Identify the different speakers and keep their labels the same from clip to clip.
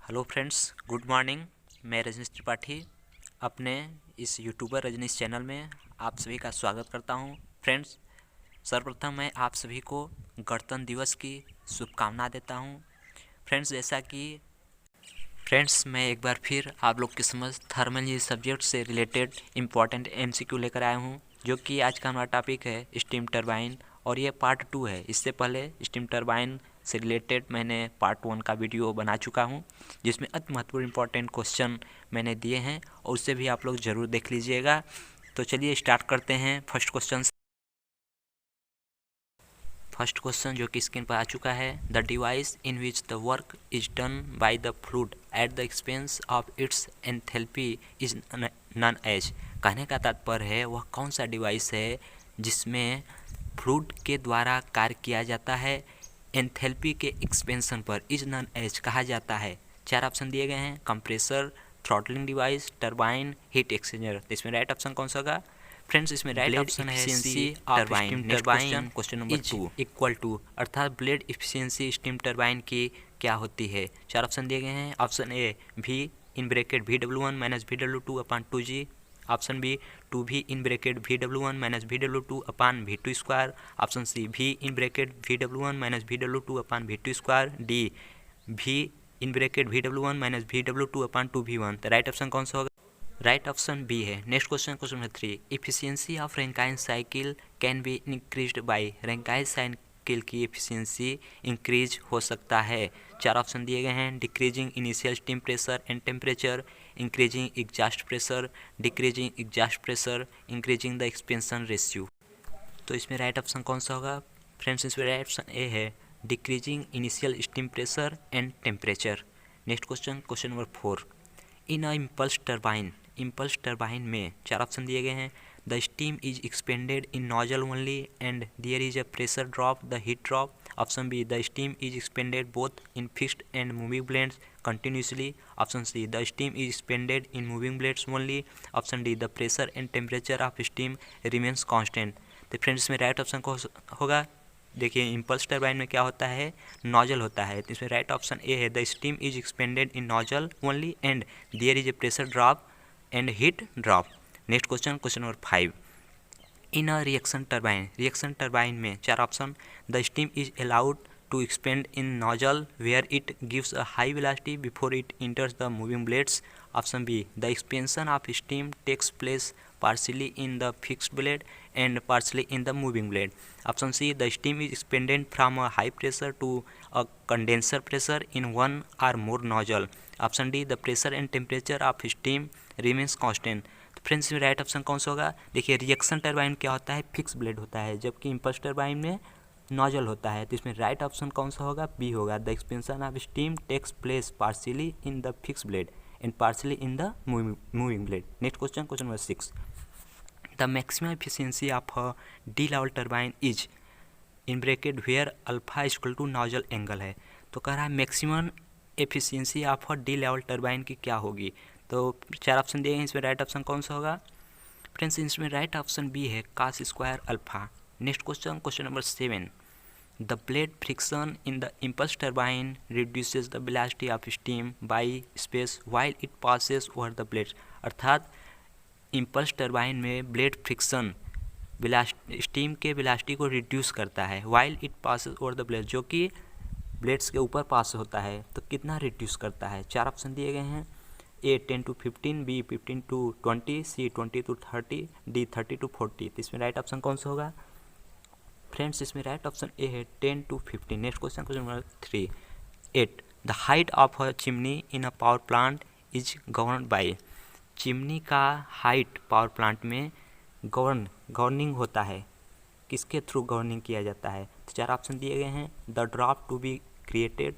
Speaker 1: Hello friends, good morning. मैं रजनीश त्रिपाठी अपने इस यूट्यूबर रजनीश चैनल में आप सभी का स्वागत करता हूं। फ्रेंड्स, सर्वप्रथम मैं आप सभी को गणतंत्र दिवस की शुभकामना देता हूं। फ्रेंड्स, जैसा कि मैं एक बार फिर आप लोग की समझ थर्मल इंजीनियरिंग सब्जेक्ट से रिलेटेड इम्पॉर्टेंट एमसीक्यू लेकर आया हूं, जो कि आज का हमारा टॉपिक है स्टीम टरबाइन और ये पार्ट 2 है। इससे पहले स्टीम टरबाइन से रिलेटेड मैंने पार्ट 1 का वीडियो बना चुका हूं, जिसमें अति महत्वपूर्ण इंपॉर्टेंट क्वेश्चन मैंने दिए हैं और उससे भी आप लोग ज़रूर देख लीजिएगा। तो चलिए स्टार्ट करते हैं फर्स्ट क्वेश्चन। फर्स्ट क्वेश्चन जो कि स्क्रीन पर आ चुका है, the device in which the work is done by the fluid at the expense of its enthalpy is known as. कहने का तात्पर्य है वह कौन सा डिवाइस है जिसमें फ्लूइड के द्वारा कार्य किया जाता है, एंथैल्पी के एक्सपेंशन पर इज नॉन एज कहा जाता है। चार ऑप्शन दिए गए हैं, compressor, throttling device, turbine, heat exchanger. तो इसमें राइट ऑप्शन कौन सा होगा? फ्रेंड्स, इसमें राइट ऑप्शन है C, turbine. Turbine question number 2 equal to, अर्थात ब्लेड इफिशियंसी स्टीम टरबाइन की क्या होती है। चार ऑप्शन दिए गए हैं। ऑप्शन ए भी in bracket VW1 minus VW2 upon 2G। Option B 2V in bracket VW1 minus VW2 upon V2 square. Option C भी in bracket VW1 minus VW2 upon V2 square. D भी in bracket VW1 minus VW2 upon 2V1। तो right option कौन सा होगा? Right option B है। Next question, question number 3, efficiency of Rankine cycle can be increased by. Rankine cycle की efficiency increase हो सकता है। चार ऑप्शन दिए गए हैं, decreasing initial steam pressure and temperature, increasing exhaust pressure, decreasing exhaust pressure, increasing the expansion ratio. तो इसमें राइट ऑप्शन कौन सा होगा? फ्रेंड्स, इसमें राइट ऑप्शन ए है, decreasing initial steam pressure and temperature. Next question, question number 4, in a impulse turbine, impulse turbine में चार option दिए गए हैं, the steam is expanded in nozzle only and there is a pressure drop, the heat drop. Option B, the steam is expanded both in fixed and moving blades continuously. Option C, the steam is expanded in moving blades only. Option D, the pressure and temperature of steam remains constant. तो friends, में right option को होगा, देखिए impulse turbine में क्या होता है, nozzle होता है। तो इसमें राइट ऑप्शन ए है, the steam is expanded in nozzle only and there is a pressure drop and heat drop. Next question, question number 5, in a reaction turbine, reaction turbine में चार option, the steam is allowed to expand in nozzle where it gives a high velocity before it enters the moving blades. Option B, the expansion of steam takes place partially in the fixed blade and partially in the moving blade. Option C, the steam is expanded from a high pressure to a condenser pressure in one or more nozzle. Option D, the pressure and temperature of steam remains constant. Friends, right option कौन सा होगा? देखिए reaction turbine क्या होता है, fix blade होता है, जबकि इम्पल्स टरबाइन में नोजल होता है। तो इसमें राइट ऑप्शन कौन सा होगा? बी होगा, the expansion of steam takes place partially in the fix blade and partially in the moving blade. Next question, question number 6, the maximum efficiency of a D Laval turbine is in bracket where alpha equal to nozzle angle है। तो कह रहा है maximum efficiency of a D Laval turbine की क्या होगी। तो चार ऑप्शन दिए हैं, इसमें राइट ऑप्शन कौन सा होगा? फ्रेंड्स, इसमें राइट ऑप्शन बी है, cos square alpha. Next question, question number 7, the blade friction in the impulse turbine reduces the velocity of steam bye space while it passes over the blade. अर्थात impulse turbine में blade friction steam के velocity को reduce करता है, while it passes over the blade, जो कि blades के ऊपर पास होता है। तो कितना रिड्यूस करता है? चार ऑप्शन दिए गए हैं, A 10 to 15, B 15 to 20, C 20 to 30, D 30 to 40। तो इसमें राइट ऑप्शन कौन सा होगा? फ्रेंड्स, इसमें राइट ऑप्शन ए है, 10 to 15। Next question, question number 3, 8, the height of a chimney in a power plant is govern by. Chimney का height power plant में governing होता है, किसके थ्रू गवर्निंग किया जाता है? तो चार ऑप्शन दिए गए हैं, the draft to be created.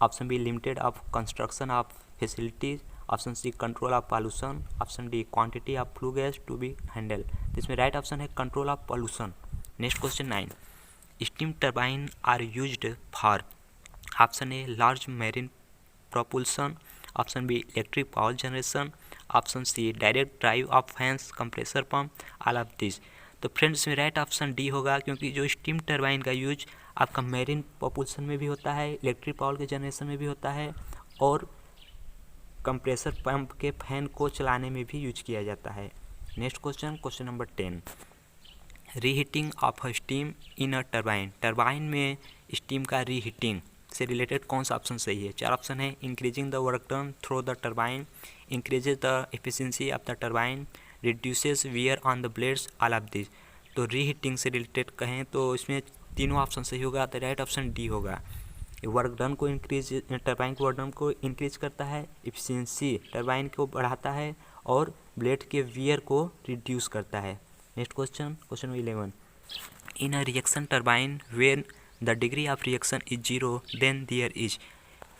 Speaker 1: Option B, limited of construction of facilities. Option C, control of pollution. Option D, quantity of flue gas to be handle. तो इसमें राइट ऑप्शन है control of pollution. Next question 9, steam turbine are used for. Option A, large marine propulsion. Option B, electric power generation. Option C, direct drive of fans, compressor pump, all of this. तो friends, में right option D होगा, क्योंकि जो steam turbine का use आपका marine propulsion में भी होता है, इलेक्ट्रिक पावर के जनरेशन में भी होता है और कंप्रेसर पंप के फैन को चलाने में भी यूज किया जाता है। Next question number 10, reheating of steam in a turbine. Turbine में स्टीम का रीहीटिंग से रिलेटेड कौन सा ऑप्शन सही है? 4 ऑप्शन है। Increasing the work done through the turbine, increases the efficiency of the turbine, reduces wear on the blades, all of this. तो reheating से रिलेटेड कहें तो इसमें तीनों ऑप्शन सही होगा, तो राइट ऑप्शन डी होगा। वर्क डन को इंक्रीज, टरबाइन के वर्क डन को इंक्रीज करता है, एफिशिएंसी टरबाइन को बढ़ाता है और ब्लेड के वियर को रिड्यूस करता है। Next question 11, in a reaction turbine when the degree of reaction is 0 then there is.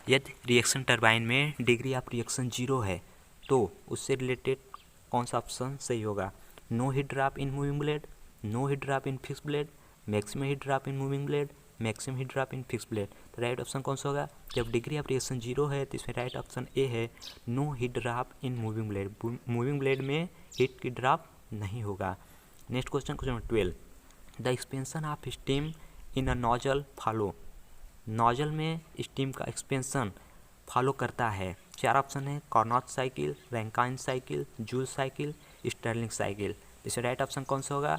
Speaker 1: यदि रिएक्शन टरबाइन में डिग्री ऑफ रिएक्शन 0 है तो उससे रिलेटेड कौन सा ऑप्शन सही होगा? No heat drop in moving blade, no heat drop in fix blade, maximum heat drop in moving blade, maximum heat drop in fix blade. तो right option कौन सा होगा? जब डिग्री ऑफ रिएक्शन 0 है तो इसमें राइट ऑप्शन ए है, no heat drop in moving blade. Moving blade में हीट की ड्रॉप नहीं होगा। Next question number 12, the expansion of steam in a nozzle follow. Nozzle में स्टीम का एक्सपेंशन फॉलो करता है। 4 ऑप्शन है, Carnot cycle, Rankine cycle, Joule cycle, Stirling cycle. इसमें राइट ऑप्शन कौन सा होगा?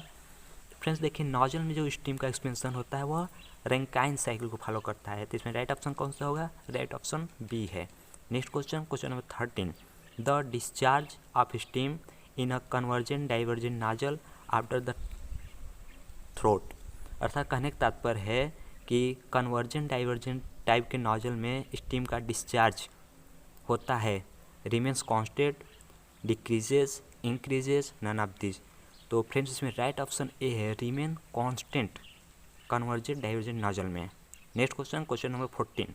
Speaker 1: फ्रेंड्स देखिए, नोजल में जो स्टीम का एक्सपेंशन होता है वह रैंकाइन साइकिल को फॉलो करता है, तो इसमें राइट ऑप्शन कौन सा होगा? राइट ऑप्शन बी है। Next question number 13, the discharge of steam in a convergent divergent nozzle after the throat. अर्थात कहने का तात्पर्य है कि कन्वर्जेंट डाइवर्जेंट टाइप के नोजल में स्टीम का डिस्चार्ज होता है, remains constant, decreases, increases, none of this. तो फ्रेंड्स इसमें राइट ऑप्शन ए है, remain constant convergent divergent nozzle में। Next question number 14,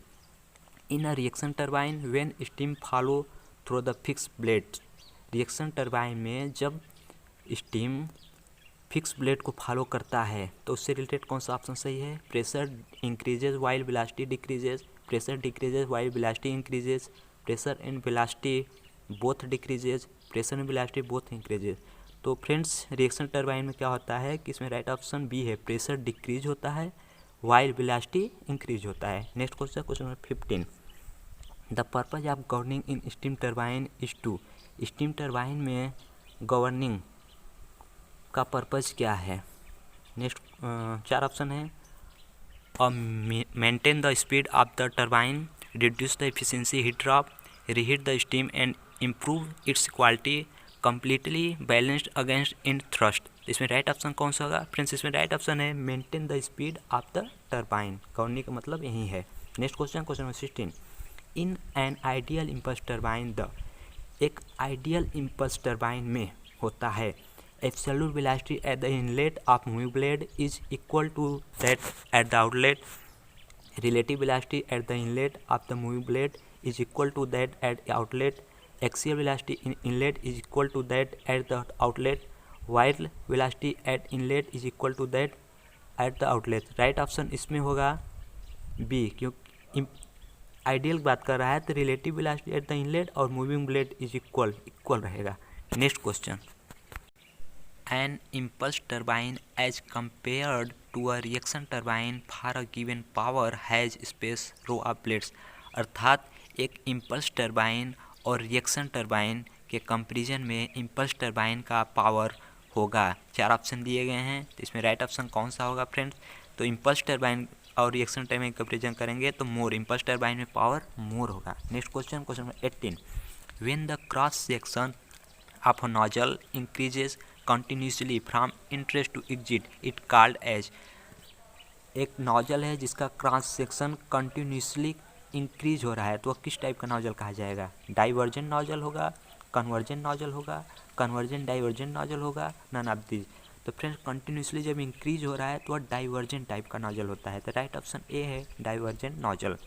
Speaker 1: in a reaction turbine when steam follow through the fix blade. Reaction turbine में जब steam fix blade को follow करता है तो उससे रिलेटेड कौन सा ऑप्शन सही है? Pressure increases while velocity decreases, pressure decreases while velocity increases, pressure and velocity both decreases, pressure and velocity both increases. तो फ्रेंड्स रिएक्शन टरबाइन में क्या होता है कि इसमें राइट ऑप्शन बी है, प्रेशर डिक्रीज होता है वाइल वेलोसिटी इंक्रीज होता है। Next question number 15, the purpose of governing in steam turbine is to. Steam turbine में गवर्निंग का पर्पज क्या है? नेक्स्ट 4 ऑप्शन है, maintain the speed of the turbine, reduce the efficiency heat drop, reheat the steam and improve it's quality, completely balanced against in thrust. इसमें right option कौन सा होगा? Friends इसमें राइट ऑप्शन है, maintain the speed of the turbine. Governing का मतलब यही है। Next question number 16, in an ideal impulse turbine the. एक आइडियल इम्पल्स टरबाइन में होता है absolute velocity at the inlet of moving blade is equal to that at the outlet, relative velocity at the inlet of the moving blade is equal to that at outlet, axial velocity in inlet is equal to that at the outlet, while velocity at inlet is equal to that at the outlet. Right option इसमें होगा B, क्योंकि ideal बात कर रहा है तो relative velocity at the inlet और moving blade is equal रहेगा। Next question, an impulse turbine as compared to a reaction turbine for a given power has space row of blades। अर्थात एक इम्पल्स टरबाइन और reaction turbine के comparison में impulse turbine का power होगा। 4 option दिए गए हैं, तो इसमें राइट ऑप्शन कौन सा होगा फ्रेंड्स? तो इम्पल्स टरबाइन और रिएक्शन टरबाइन कंपैरिजन करेंगे तो मोर, इम्पल्स टरबाइन में पावर मोर होगा। Next question number 18, when the cross section of a nozzle increases continuously from interest to exit it called as. एक नोजल है जिसका cross section continuously increase हो रहा है तो वह किस टाइप का नोजल कहा जाएगा? डाइवर्जेंट नोजल होगा, कन्वर्जेंट नोजल होगा, कन्वर्जेंट डाइवर्जेंट नोजल होगा, नन ऑफ दिस। तो फ्रेंड्स कंटिन्यूसली जब इंक्रीज हो रहा है तो वह डाइवर्जेंट टाइप का नोजल होता है, तो राइट ऑप्शन ए है, divergent nozzle.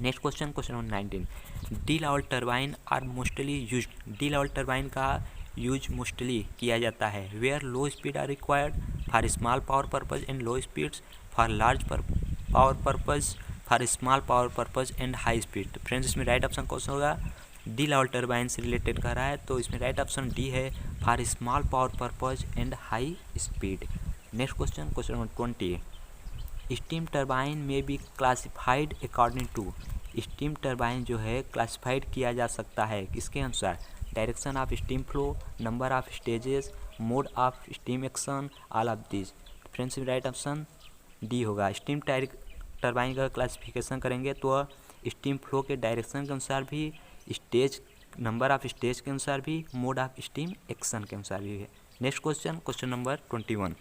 Speaker 1: Next question number 19, De Laval turbine are mostly use. De Laval turbine का यूज मोस्टली किया जाता है where low speed are required for small power purpose and low speeds, for large power purpose, for small power purpose and high speed. तो friends इसमें right option कौन सा होगा? De Laval turbine से related कर रहा है तो इसमें राइट ऑप्शन डी है, for small power purpose and high speed. Next question number 20, steam turbine में be classified according to. Steam turbine जो है क्लासिफाइड किया जा सकता है किसके अनुसार? Direction of steam flow, number of stages, mode of steam action, all of this. Friends right option D होगा। स्टीम टरबाइन का क्लासिफिकेशन करेंगे तो स्टीम फ्लो के डायरेक्शन के अनुसार भी, स्टेज नंबर ऑफ स्टेज के अनुसार भी, मोड ऑफ स्टीम एक्शन के अनुसार भी है। Next question, question number 21।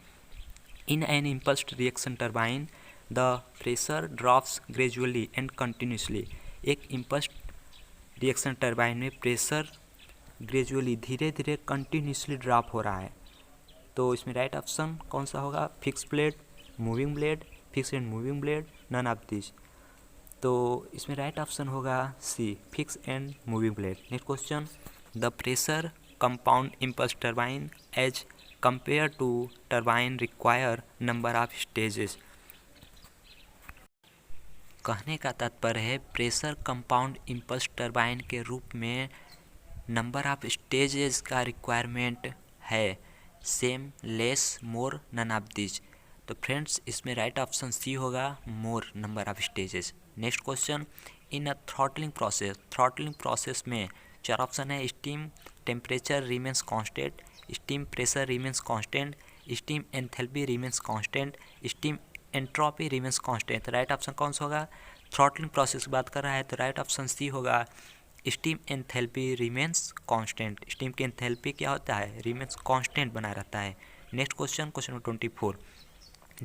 Speaker 1: In an impulsed reaction turbine the pressure drops gradually and continuously. एक इम्पल्स्ड रिएक्शन टरबाइन में प्रेशर ग्रेजुअली धीरे धीरे कंटिन्यूसली ड्रॉप हो रहा है, तो इसमें राइट ऑप्शन कौन सा होगा? Fix blade, moving blade, fix and moving blade, none of this. तो इसमें राइट ऑप्शन होगा C, fix and moving blade. Next question, the pressure compound impulse turbine as compare to turbine require number of stages. कहने का तात्पर्य है pressure compound impulse turbine के रूप में नंबर ऑफ स्टेजेस का रिक्वायरमेंट है, same, less, more, none of this. तो फ्रेंड्स इसमें राइट ऑप्शन सी होगा, more number of stages. Next question, in a throttling process, throttling process में चार ऑप्शन है, steam temperature remains constant, steam pressure remains constant, steam enthalpy remains constant, steam entropy remains constant. Right option कौन सा होगा? Throttling process की बात कर रहा है तो राइट ऑप्शन सी होगा, steam enthalpy remains constant. Steam की एंथैल्पी क्या होता है? रिमेंस कांस्टेंट बना रहता है। Next question, question number 24।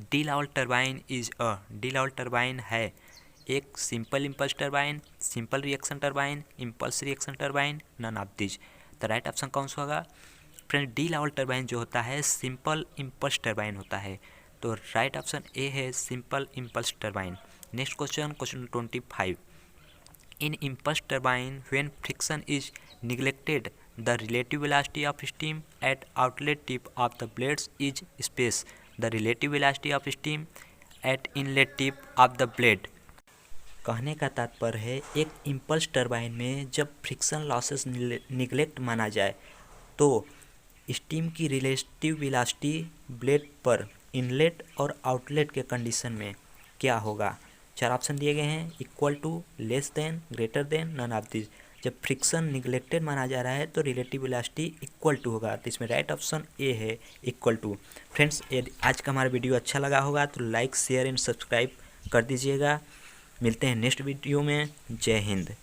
Speaker 1: De Laval turbine is a, D Laval turbine है एक simple impulse turbine, simple reaction turbine, impulse reaction turbine, none of this. तो राइट ऑप्शन कौन सा होगा? फ्रेंड डी लेवल टरबाइन जो होता है सिंपल इम्पल्स टरबाइन होता है, तो राइट ऑप्शन ए है, simple impulse turbine. Next question, question 25। In impulse turbine when friction is neglected the relative velocity of steam eight outlet tip of the blades is space the relative velocity of steam eight inlet tip of the blade. कहने का तात्पर्य है एक impulse turbine में जब friction losses neglect माना जाए तो स्टीम की रिलेटिव वेलोसिटी ब्लेड पर इनलेट और आउटलेट के कंडीशन में क्या होगा? चार ऑप्शन दिए गए हैं, equal to, less than, greater than, none of this. जब फ्रिक्शन निगलेक्टेड माना जा रहा है तो रिलेटिव वेलोसिटी इक्वल टू होगा, तो इसमें राइट ऑप्शन ए है, इक्वल टू। फ्रेंड्स यदि आज का हमारा वीडियो अच्छा लगा होगा तो लाइक, शेयर एंड सब्सक्राइब कर दीजिएगा। मिलते हैं नेक्स्ट वीडियो में। जय हिंद।